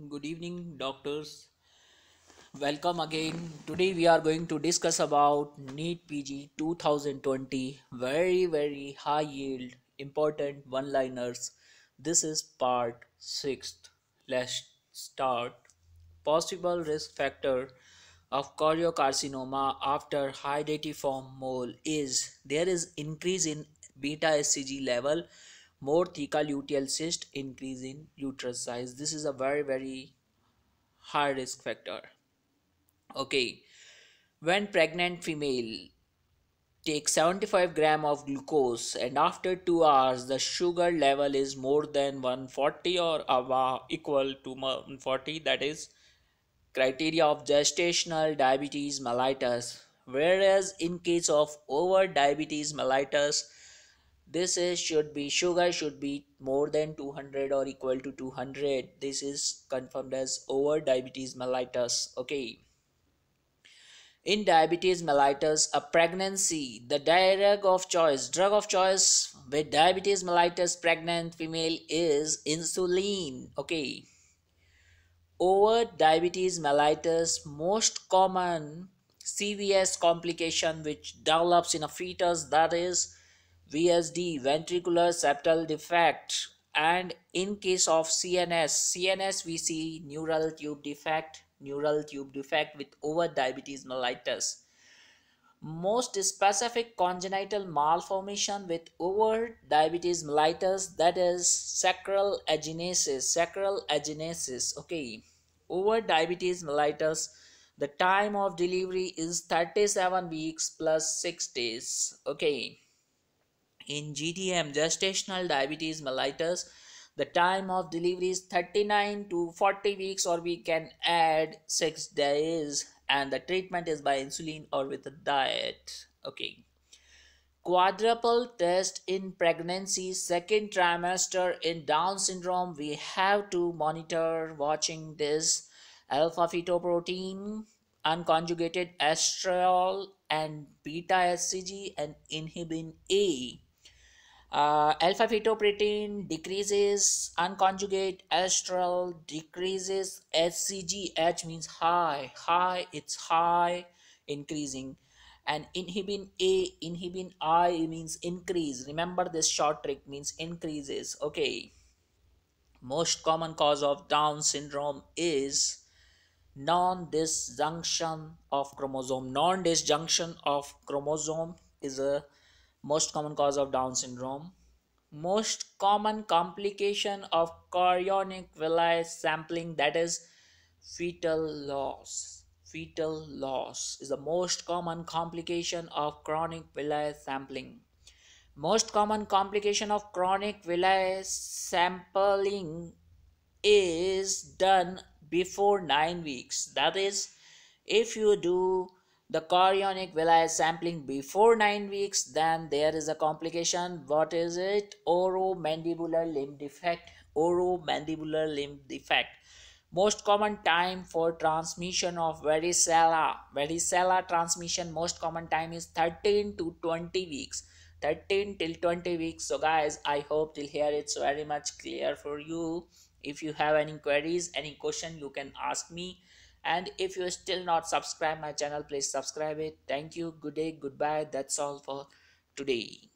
Good evening, doctors. Welcome again. Today we are going to discuss about Neet PG 2020. Very high yield, important one-liners. This is part 6. Let's start. Possible risk factor of choriocarcinoma after high datiform mole is there is increase in beta HCG level, more theca luteal cyst, increase in uterus size. This is a very high risk factor. Okay, when pregnant female takes 75 gram of glucose and after 2 hours the sugar level is more than 140 or above equal to 140, that is criteria of gestational diabetes mellitus. Whereas in case of over diabetes mellitus, this is should be sugar should be more than 200 or equal to 200. This is confirmed as over diabetes mellitus. Okay, in diabetes mellitus, a pregnancy, the drug of choice with diabetes mellitus pregnant female is insulin. Okay, over diabetes mellitus, most common CVS complication which develops in a fetus, that is VSD, ventricular septal defect. And in case of CNS we see neural tube defect with over diabetes mellitus. Most specific congenital malformation with over diabetes mellitus, that is sacral agenesis. Okay, over diabetes mellitus, the time of delivery is 37 weeks plus 6 days. Okay, in GDM, gestational diabetes mellitus, the time of delivery is 39 to 40 weeks, or we can add 6 days, and the treatment is by insulin or with a diet. Okay. Quadruple test in pregnancy, second trimester in Down syndrome, we have to monitor watching this alpha fetoprotein, unconjugated estrol, and beta HCG and inhibin A. Alpha fetoprotein decreases, unconjugate estrol decreases, HCG, H means high, it's high, increasing, and inhibin A, inhibin I means increase. Remember this short trick, means increases. Okay, most common cause of Down syndrome is non-disjunction of chromosome. Non-disjunction of chromosome is a most common cause of Down syndrome. Most common complication of chorionic villi sampling, that is fetal loss. Fetal loss is the most common complication of chronic villi sampling. Most common complication of chronic villi sampling is done before 9 weeks. That is, if you do the chorionic villi sampling before 9 weeks, then there is a complication. What is it? Oromandibular limb defect. Oromandibular limb defect. Most common time for transmission of varicella transmission, most common time is 13 to 20 weeks. 13 till 20 weeks. So guys, I hope till here it's very much clear for you. If you have any queries, any question, you can ask me. And if you still not subscribe my channel, please subscribe it. Thank you. Good day. Goodbye. That's all for today.